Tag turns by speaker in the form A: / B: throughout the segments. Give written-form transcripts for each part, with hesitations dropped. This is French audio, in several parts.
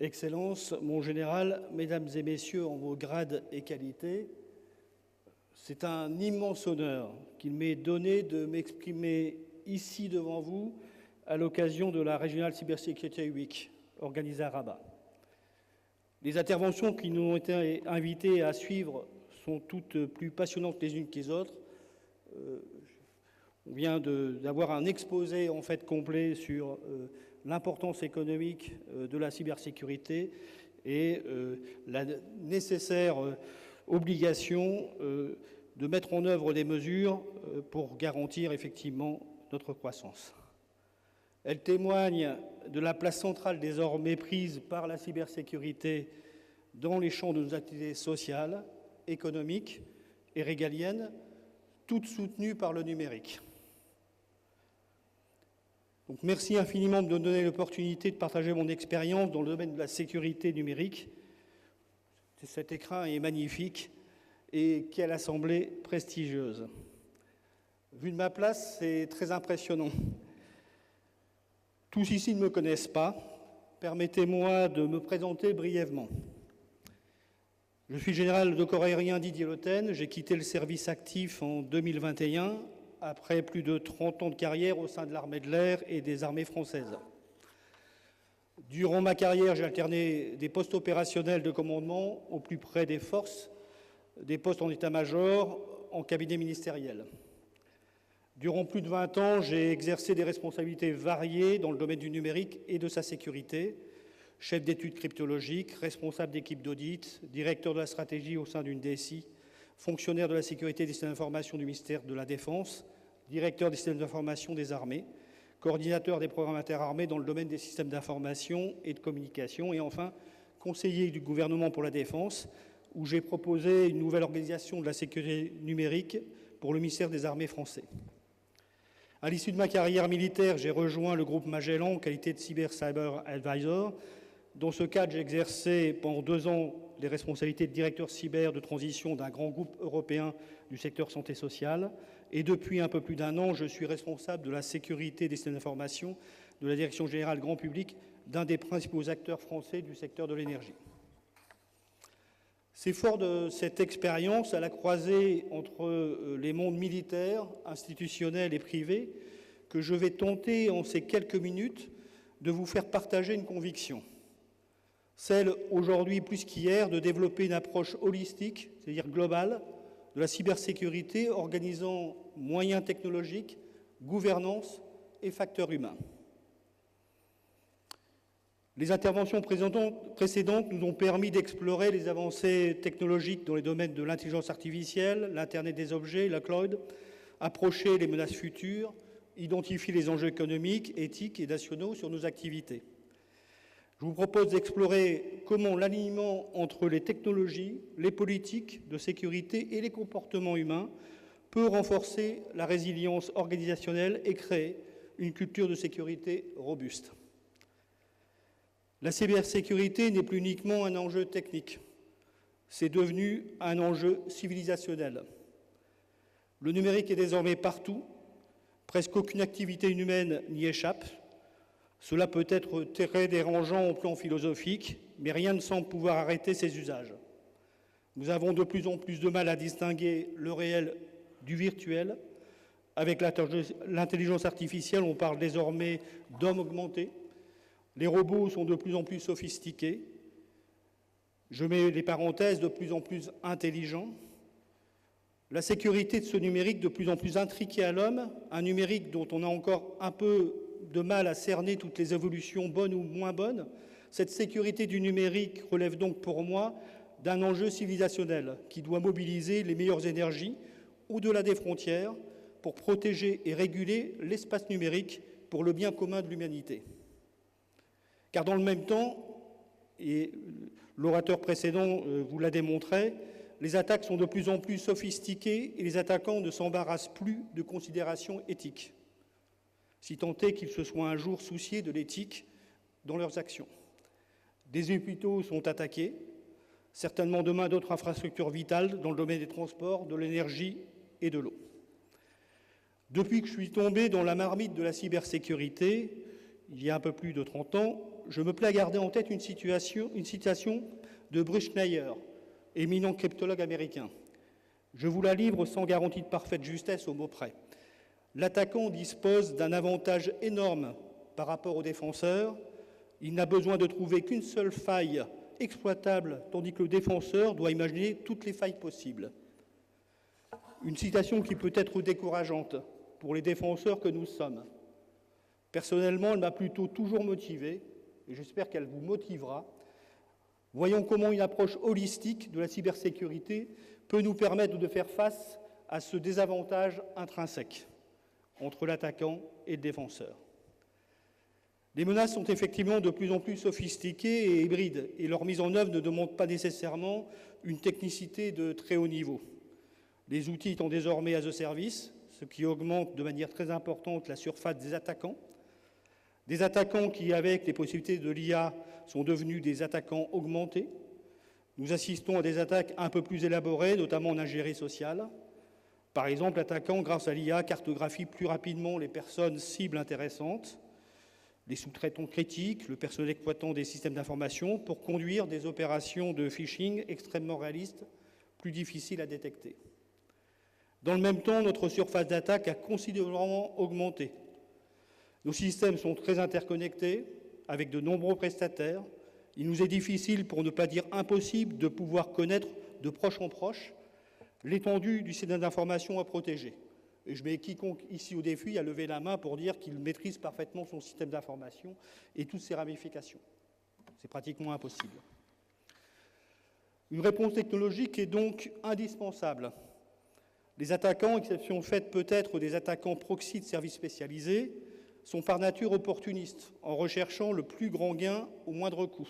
A: Excellences, mon général, Mesdames et Messieurs en vos grades et qualités, c'est un immense honneur qu'il m'est donné de m'exprimer ici devant vous à l'occasion de la Regional Cybersecurity Week organisée à Rabat. Les interventions qui nous ont été invitées à suivre sont toutes plus passionnantes les unes que les autres. On vient d'avoir un exposé en fait complet sur l'importance économique de la cybersécurité et la nécessaire obligation de mettre en œuvre des mesures pour garantir effectivement notre croissance. Elle témoigne de la place centrale désormais prise par la cybersécurité dans les champs de nos activités sociales, économiques et régaliennes, toutes soutenues par le numérique. Donc, merci infiniment de me donner l'opportunité de partager mon expérience dans le domaine de la sécurité numérique. Cet écran est magnifique et quelle assemblée prestigieuse. Vu de ma place, c'est très impressionnant. Tous ici ne me connaissent pas. Permettez-moi de me présenter brièvement. Je suis général de corps aérien Didier Leutaine. J'ai quitté le service actif en 2021 après plus de 30 ans de carrière au sein de l'armée de l'air et des armées françaises. Durant ma carrière, j'ai alterné des postes opérationnels de commandement au plus près des forces, des postes en état-major, en cabinet ministériel. Durant plus de 20 ans, j'ai exercé des responsabilités variées dans le domaine du numérique et de sa sécurité. Chef d'études cryptologiques, responsable d'équipe d'audit, directeur de la stratégie au sein d'une DSI, fonctionnaire de la sécurité des systèmes d'information du ministère de la Défense, directeur des systèmes d'information des armées, coordinateur des programmes interarmés dans le domaine des systèmes d'information et de communication, et enfin conseiller du gouvernement pour la Défense, où j'ai proposé une nouvelle organisation de la sécurité numérique pour le ministère des Armées français. À l'issue de ma carrière militaire, j'ai rejoint le groupe Magellan en qualité de Cyber Advisor. Dans ce cadre, j'ai exercé pendant 2 ans les responsabilités de directeur cyber de transition d'un grand groupe européen du secteur santé sociale. Et depuis un peu plus d'1 an, je suis responsable de la sécurité des systèmes d'information de la Direction générale grand public d'un des principaux acteurs français du secteur de l'énergie. C'est fort de cette expérience à la croisée entre les mondes militaires, institutionnels et privés que je vais tenter en ces quelques minutes de vous faire partager une conviction. Celle, aujourd'hui plus qu'hier, de développer une approche holistique, c'est-à-dire globale, de la cybersécurité, organisant moyens technologiques, gouvernance et facteurs humains. Les interventions précédentes nous ont permis d'explorer les avancées technologiques dans les domaines de l'intelligence artificielle, l'Internet des objets, la cloud, approcher les menaces futures, identifier les enjeux économiques, éthiques et nationaux sur nos activités. Je vous propose d'explorer comment l'alignement entre les technologies, les politiques de sécurité et les comportements humains peut renforcer la résilience organisationnelle et créer une culture de sécurité robuste. La cybersécurité n'est plus uniquement un enjeu technique, c'est devenu un enjeu civilisationnel. Le numérique est désormais partout, presque aucune activité humaine n'y échappe. Cela peut être très dérangeant au plan philosophique, mais rien ne semble pouvoir arrêter ses usages. Nous avons de plus en plus de mal à distinguer le réel du virtuel. Avec l'intelligence artificielle, on parle désormais d'hommes augmentés. Les robots sont de plus en plus sophistiqués. Je mets les parenthèses, de plus en plus intelligents. La sécurité de ce numérique de plus en plus intriqué à l'homme, un numérique dont on a encore un peu de mal à cerner toutes les évolutions bonnes ou moins bonnes. Cette sécurité du numérique relève donc pour moi d'un enjeu civilisationnel qui doit mobiliser les meilleures énergies au-delà des frontières pour protéger et réguler l'espace numérique pour le bien commun de l'humanité. Car dans le même temps, et l'orateur précédent vous l'a démontré, les attaques sont de plus en plus sophistiquées et les attaquants ne s'embarrassent plus de considérations éthiques, si tant est qu'ils se soient un jour souciés de l'éthique dans leurs actions. Des hôpitaux sont attaqués, certainement demain d'autres infrastructures vitales dans le domaine des transports, de l'énergie et de l'eau. Depuis que je suis tombé dans la marmite de la cybersécurité, il y a un peu plus de 30 ans, je me plais à garder en tête une citation de Bruce Schneier, éminent cryptologue américain. Je vous la livre sans garantie de parfaite justesse au mot près. L'attaquant dispose d'un avantage énorme par rapport au défenseur. Il n'a besoin de trouver qu'une seule faille exploitable, tandis que le défenseur doit imaginer toutes les failles possibles. Une citation qui peut être décourageante pour les défenseurs que nous sommes. Personnellement, elle m'a plutôt toujours motivé, et j'espère qu'elle vous motivera. Voyons comment une approche holistique de la cybersécurité peut nous permettre de faire face à ce désavantage intrinsèque entre l'attaquant et le défenseur. Les menaces sont effectivement de plus en plus sophistiquées et hybrides, et leur mise en œuvre ne demande pas nécessairement une technicité de très haut niveau. Les outils étant désormais as a service, ce qui augmente de manière très importante la surface des attaquants. Des attaquants qui, avec les possibilités de l'IA, sont devenus des attaquants augmentés. Nous assistons à des attaques un peu plus élaborées, notamment en ingénierie sociale. Par exemple, l'attaquant, grâce à l'IA, cartographie plus rapidement les personnes cibles intéressantes, les sous-traitants critiques, le personnel exploitant des systèmes d'information, pour conduire des opérations de phishing extrêmement réalistes, plus difficiles à détecter. Dans le même temps, notre surface d'attaque a considérablement augmenté. Nos systèmes sont très interconnectés, avec de nombreux prestataires. Il nous est difficile, pour ne pas dire impossible, de pouvoir connaître de proche en proche l'étendue du système d'information à protéger. Et je mets quiconque ici au défi à lever la main pour dire qu'il maîtrise parfaitement son système d'information et toutes ses ramifications. C'est pratiquement impossible. Une réponse technologique est donc indispensable. Les attaquants, exception faite peut-être des attaquants proxy de services spécialisés, sont par nature opportunistes, en recherchant le plus grand gain au moindre coût.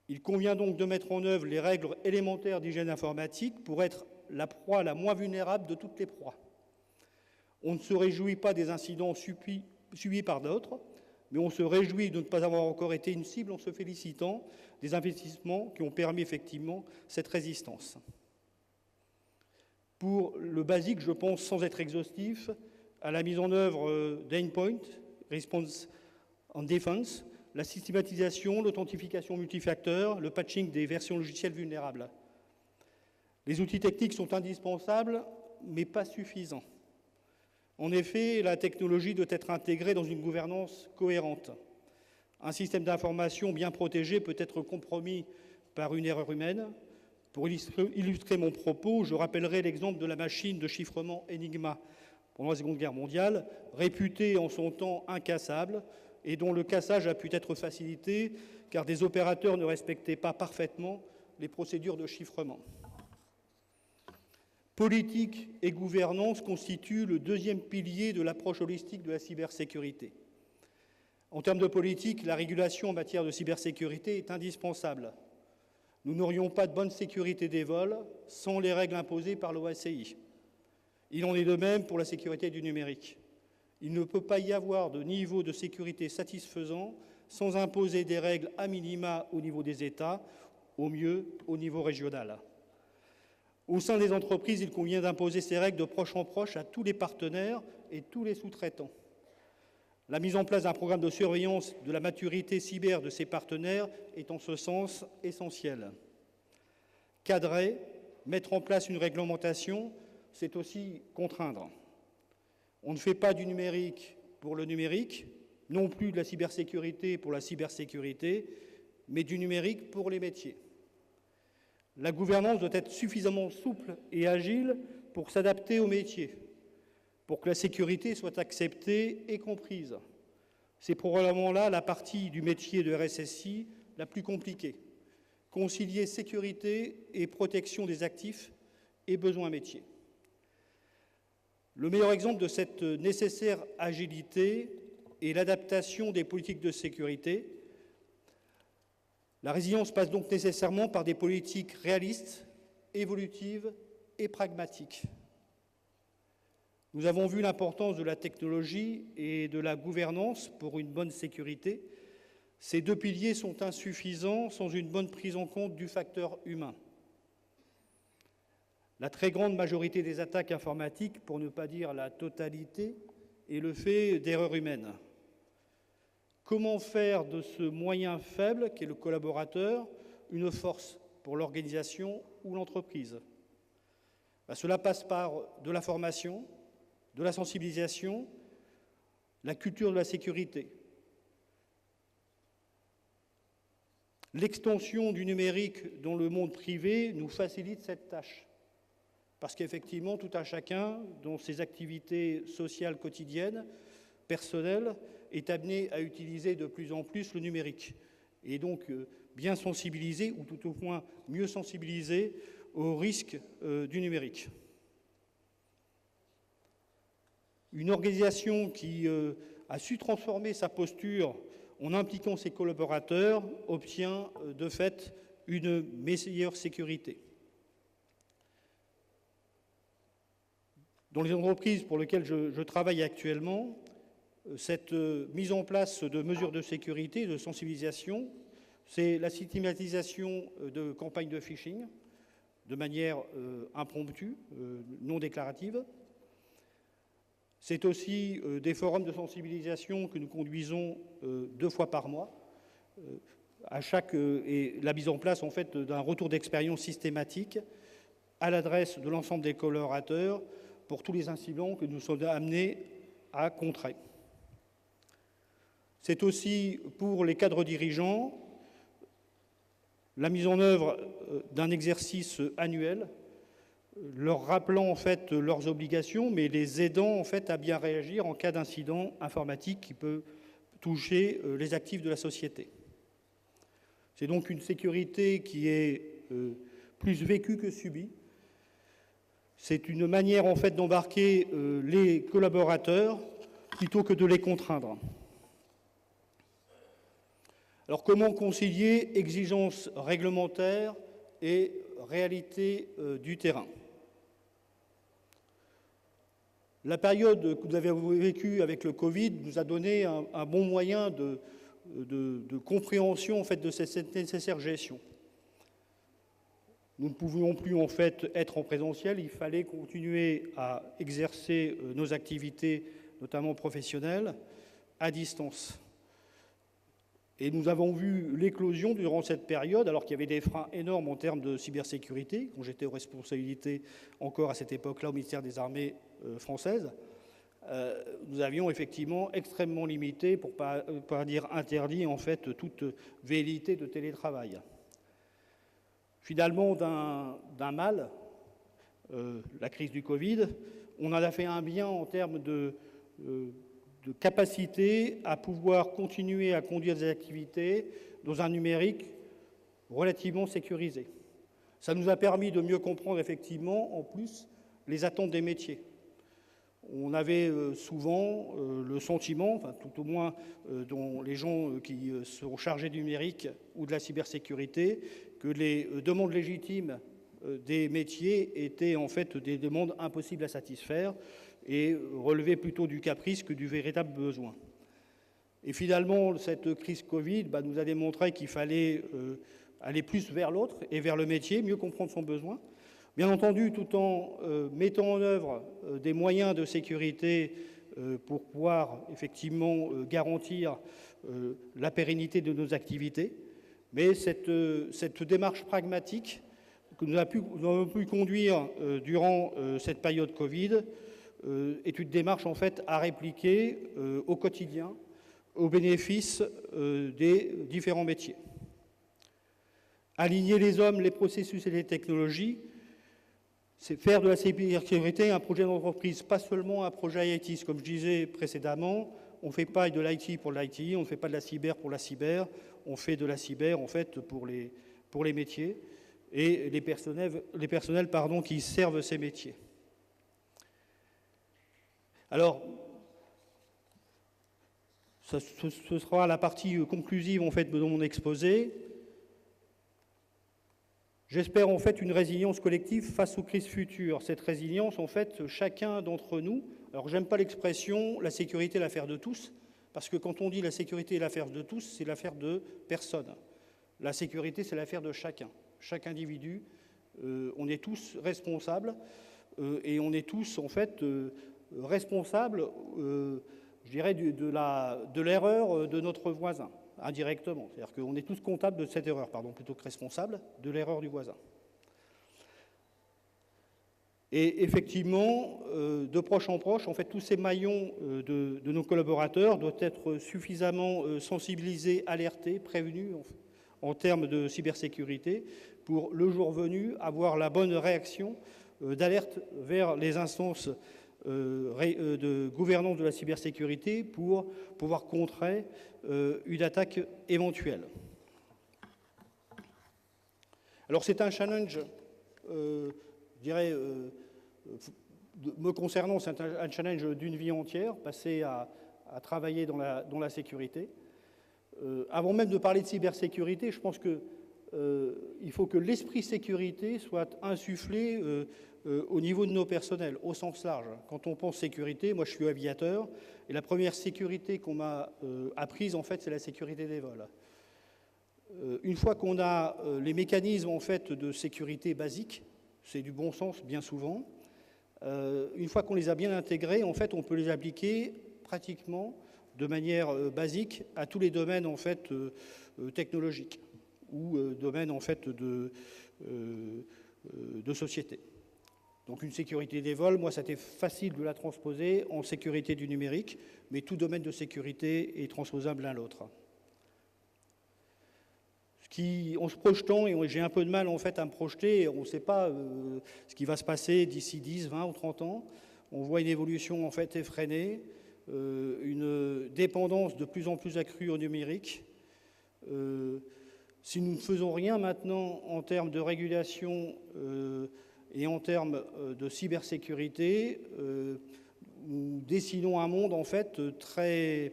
A: Il convient donc de mettre en œuvre les règles élémentaires d'hygiène informatique pour être la proie la moins vulnérable de toutes les proies. On ne se réjouit pas des incidents subis par d'autres, mais on se réjouit de ne pas avoir encore été une cible en se félicitant des investissements qui ont permis effectivement cette résistance. Pour le basique, je pense, sans être exhaustif, à la mise en œuvre d'Endpoint, Response and Defense, la systématisation, l'authentification multifacteur, le patching des versions logicielles vulnérables. Les outils techniques sont indispensables, mais pas suffisants. En effet, la technologie doit être intégrée dans une gouvernance cohérente. Un système d'information bien protégé peut être compromis par une erreur humaine. Pour illustrer mon propos, je rappellerai l'exemple de la machine de chiffrement Enigma pendant la Seconde Guerre mondiale, réputée en son temps incassable et dont le cassage a pu être facilité car des opérateurs ne respectaient pas parfaitement les procédures de chiffrement. Politique et gouvernance constituent le deuxième pilier de l'approche holistique de la cybersécurité. En termes de politique, la régulation en matière de cybersécurité est indispensable. Nous n'aurions pas de bonne sécurité des vols sans les règles imposées par l'OACI. Il en est de même pour la sécurité du numérique. Il ne peut pas y avoir de niveau de sécurité satisfaisant sans imposer des règles à minima au niveau des États, au mieux au niveau régional. Au sein des entreprises, il convient d'imposer ces règles de proche en proche à tous les partenaires et tous les sous-traitants. La mise en place d'un programme de surveillance de la maturité cyber de ces partenaires est en ce sens essentielle. Cadrer, mettre en place une réglementation, c'est aussi contraindre. On ne fait pas du numérique pour le numérique, non plus de la cybersécurité pour la cybersécurité, mais du numérique pour les métiers. La gouvernance doit être suffisamment souple et agile pour s'adapter aux métiers, pour que la sécurité soit acceptée et comprise. C'est probablement là la partie du métier de RSSI la plus compliquée. Concilier sécurité et protection des actifs et besoins métiers. Le meilleur exemple de cette nécessaire agilité est l'adaptation des politiques de sécurité. La résilience passe donc nécessairement par des politiques réalistes, évolutives et pragmatiques. Nous avons vu l'importance de la technologie et de la gouvernance pour une bonne sécurité. Ces deux piliers sont insuffisants sans une bonne prise en compte du facteur humain. La très grande majorité des attaques informatiques, pour ne pas dire la totalité, est le fait d'erreurs humaines. Comment faire de ce moyen faible, qu'est le collaborateur, une force pour l'organisation ou l'entreprise? Cela passe par de la formation, de la sensibilisation, la culture de la sécurité. L'extension du numérique dans le monde privé nous facilite cette tâche, parce qu'effectivement, tout un chacun, dans ses activités sociales quotidiennes, personnelles, est amené à utiliser de plus en plus le numérique, et donc bien sensibilisé, ou tout au moins mieux sensibilisé aux risques du numérique. Une organisation qui a su transformer sa posture en impliquant ses collaborateurs obtient de fait une meilleure sécurité. Dans les entreprises pour lesquelles je travaille actuellement, cette mise en place de mesures de sécurité, de sensibilisation, c'est la systématisation de campagnes de phishing de manière impromptue, non déclarative. C'est aussi des forums de sensibilisation que nous conduisons 2 fois par mois, et la mise en place en fait d'un retour d'expérience systématique à l'adresse de l'ensemble des collaborateurs pour tous les incidents que nous sommes amenés à contrer. C'est aussi pour les cadres dirigeants la mise en œuvre d'un exercice annuel, leur rappelant en fait leurs obligations, mais les aidant en fait à bien réagir en cas d'incident informatique qui peut toucher les actifs de la société. C'est donc une sécurité qui est plus vécue que subie. C'est une manière en fait d'embarquer les collaborateurs plutôt que de les contraindre. Alors comment concilier exigences réglementaires et réalité du terrain? La période que vous avez vécue avec le Covid nous a donné un bon moyen de compréhension en fait, de cette nécessaire gestion. Nous ne pouvions plus en fait être en présentiel, il fallait continuer à exercer nos activités, notamment professionnelles, à distance. Et nous avons vu l'éclosion durant cette période, alors qu'il y avait des freins énormes en termes de cybersécurité, quand j'étais aux responsabilités encore à cette époque-là au ministère des Armées françaises. Nous avions effectivement extrêmement limité, pour ne pas dire interdit, en fait, toute velléité de télétravail. Finalement, d'un mal, la crise du Covid, on en a fait un bien en termes de capacité à pouvoir continuer à conduire des activités dans un numérique relativement sécurisé. Ça nous a permis de mieux comprendre effectivement, en plus, les attentes des métiers. On avait souvent le sentiment, enfin, tout au moins dont les gens qui sont chargés du numérique ou de la cybersécurité, que les demandes légitimes des métiers étaient en fait des demandes impossibles à satisfaire et relevaient plutôt du caprice que du véritable besoin. Et finalement, cette crise Covid nous a démontré qu'il fallait aller plus vers l'autre et vers le métier, mieux comprendre son besoin. Bien entendu, tout en mettant en œuvre des moyens de sécurité pour pouvoir effectivement garantir la pérennité de nos activités. Mais cette démarche pragmatique que nous avons pu conduire durant cette période Covid est une démarche en fait à répliquer au quotidien, au bénéfice des différents métiers. Aligner les hommes, les processus et les technologies, c'est faire de la cybersécurité un projet d'entreprise, pas seulement un projet IT. Comme je disais précédemment, on ne fait pas de l'IT pour l'IT, on ne fait pas de la cyber pour la cyber, on fait de la cyber en fait pour les métiers et les personnels qui servent ces métiers. Alors, ce sera la partie conclusive en fait de mon exposé. J'espère en fait une résilience collective face aux crises futures. Cette résilience, en fait, chacun d'entre nous, alors j'aime pas l'expression « la sécurité est l'affaire de tous », parce que quand on dit « la sécurité est l'affaire de tous », c'est l'affaire de personne. La sécurité, c'est l'affaire de chacun. Chaque individu, on est tous responsables et on est tous, en fait, responsables je dirais, de l'erreur de notre voisin, indirectement. C'est-à-dire qu'on est tous comptables de cette erreur, pardon, plutôt que responsables de l'erreur du voisin. Et effectivement, de proche en proche, en fait, tous ces maillons de nos collaborateurs doivent être suffisamment sensibilisés, alertés, prévenus en termes de cybersécurité pour, le jour venu, avoir la bonne réaction d'alerte vers les instances de gouvernance de la cybersécurité pour pouvoir contrer une attaque éventuelle. Alors c'est un challenge, je dirais, me concernant, c'est un challenge d'une vie entière, passer à travailler dans la sécurité. Avant même de parler de cybersécurité, je pense qu'il faut que l'esprit sécurité soit insufflé au niveau de nos personnels, au sens large. Quand on pense sécurité, moi je suis aviateur, et la première sécurité qu'on m'a apprise, en fait, c'est la sécurité des vols. Une fois qu'on a les mécanismes, en fait, de sécurité basiques, c'est du bon sens bien souvent, une fois qu'on les a bien intégrés, en fait, on peut les appliquer pratiquement de manière basique à tous les domaines, en fait, technologiques ou domaines, en fait, de société. Donc une sécurité des vols, moi, c'était facile de la transposer en sécurité du numérique, mais tout domaine de sécurité est transposable l'un à l'autre. En se projetant, et j'ai un peu de mal en fait à me projeter, on ne sait pas ce qui va se passer d'ici 10, 20 ou 30 ans. On voit une évolution en fait effrénée, une dépendance de plus en plus accrue au numérique. Si nous ne faisons rien maintenant en termes de régulation et en termes de cybersécurité, nous dessinons un monde en fait très,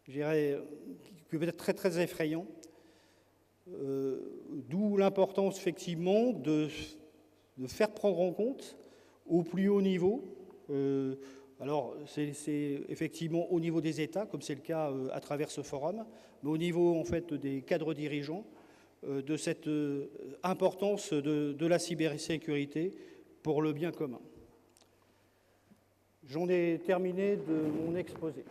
A: je dirais, qui peut être très très effrayant. D'où l'importance effectivement de faire prendre en compte au plus haut niveau, alors c'est effectivement au niveau des États, comme c'est le cas à travers ce forum, mais au niveau en fait des cadres dirigeants, de cette importance de la cybersécurité pour le bien commun. J'en ai terminé de mon exposé.